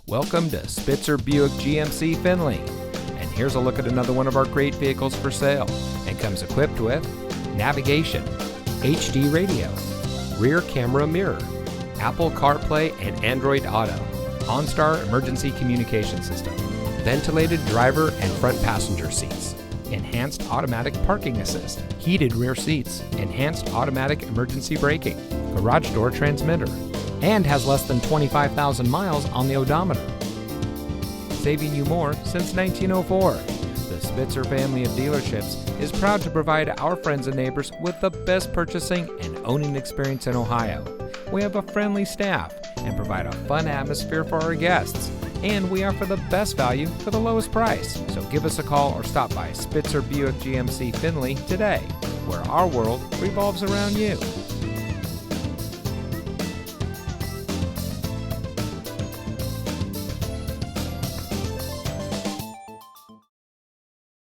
Welcome to Spitzer Buick GMC Findlay. And here's a look at another one of our great vehicles for sale. And comes equipped with navigation, HD radio, rear camera mirror, Apple CarPlay and Android Auto, OnStar emergency communication system, ventilated driver and front passenger seats, enhanced automatic parking assist, heated rear seats, enhanced automatic emergency braking, garage door transmitter, and has less than 25,000 miles on the odometer. Saving you more since 1904. The Spitzer family of dealerships is proud to provide our friends and neighbors with the best purchasing and owning experience in Ohio. We have a friendly staff and provide a fun atmosphere for our guests. And we offer the best value for the lowest price. So give us a call or stop by Spitzer Buick GMC Findlay today, where our world revolves around you.